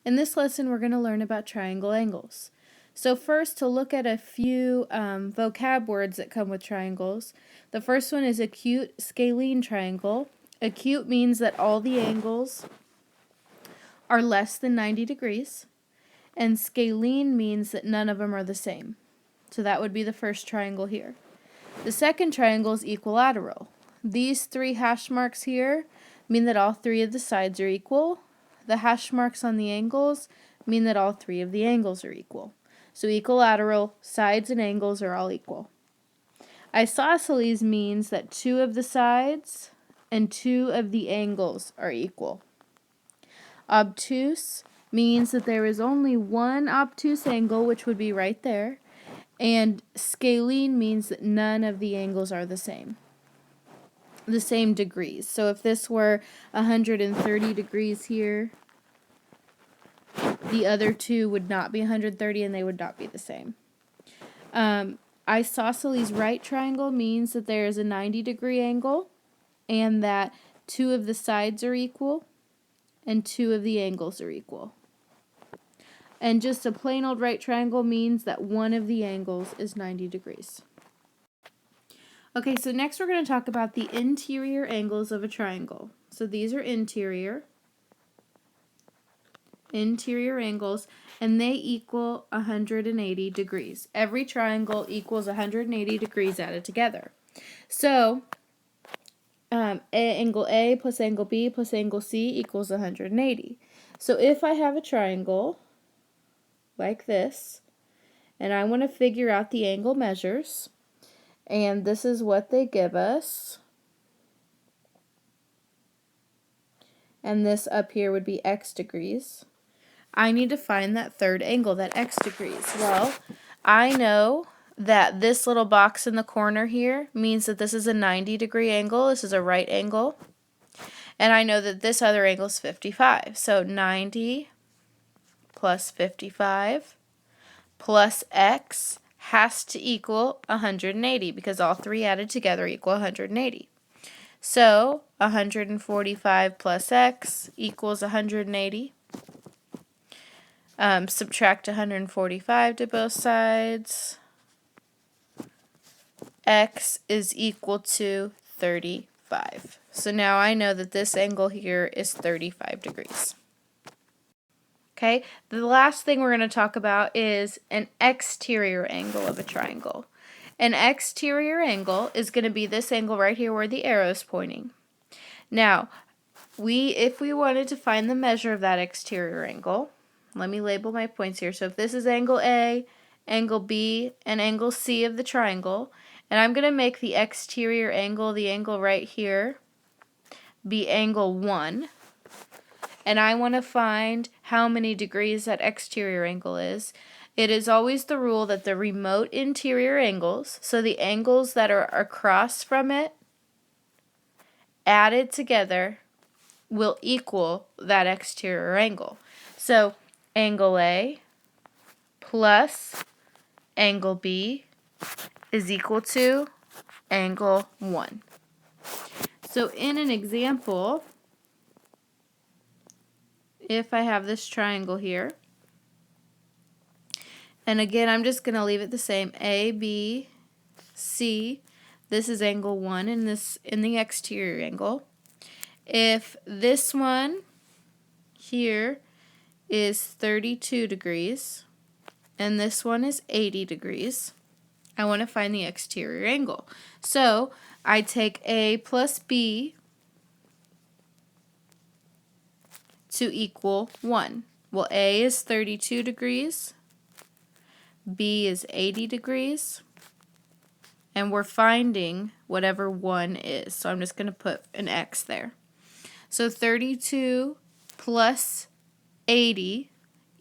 In this lesson, we're going to learn about triangle angles. So first, to look at a few vocab words that come with triangles. The first one is acute scalene triangle. Acute means that all the angles are less than 90 degrees. And scalene means that none of them are the same. So that would be the first triangle here. The second triangle is equilateral. These three hash marks here mean that all three of the sides are equal. The hash marks on the angles mean that all three of the angles are equal. So equilateral, sides and angles are all equal. Isosceles means that two of the sides and two of the angles are equal. Obtuse means that there is only one obtuse angle, which would be right there. And scalene means that none of the angles are the same degrees. So if this were 130 degrees here, the other two would not be 130 and they would not be the same. Isosceles right triangle means that there is a 90-degree angle and that two of the sides are equal and two of the angles are equal. And just a plain old right triangle means that one of the angles is 90 degrees. Okay, so next we're going to talk about the interior angles of a triangle. So these are interior angles, and they equal 180 degrees. Every triangle equals 180 degrees added together. So angle A plus angle B plus angle C equals 180. So if I have a triangle like this, and I want to figure out the angle measures, and this is what they give us, and this up here would be x degrees, I need to find that third angle, that x degrees. Well, I know that this little box in the corner here means that this is a 90-degree angle, this is a right angle, and I know that this other angle is 55. So 90 plus 55 plus x has to equal 180 because all three added together equal 180. So 145 plus x equals 180. Subtract 145 to both sides. X is equal to 35. So now I know that this angle here is 35 degrees. Okay, the last thing we're going to talk about is an exterior angle of a triangle. An exterior angle is going to be this angle right here where the arrow is pointing. Now, if we wanted to find the measure of that exterior angle, let me label my points here. So if this is angle A, angle B, and angle C of the triangle, and I'm going to make the exterior angle, the angle right here, be angle 1. And I want to find how many degrees that exterior angle is. It is always the rule that the remote interior angles, so the angles that are across from it, added together, will equal that exterior angle. So angle A plus angle B is equal to angle 1. So in an example, if I have this triangle here, and again I'm just going to leave it the same, A, B, C, this is angle 1 in the exterior angle. If this one here is 32 degrees and this one is 80 degrees, I want to find the exterior angle. So I take A plus B to equal 1. Well, A is 32 degrees, B is 80 degrees, and we're finding whatever 1 is. So I'm just going to put an X there. So 32 plus 80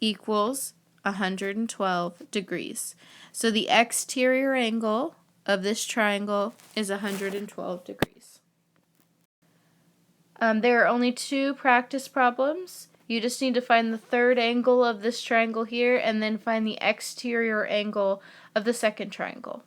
equals 112 degrees. So the exterior angle of this triangle is 112 degrees. There are only 2 practice problems. You just need to find the third angle of this triangle here and then find the exterior angle of the second triangle.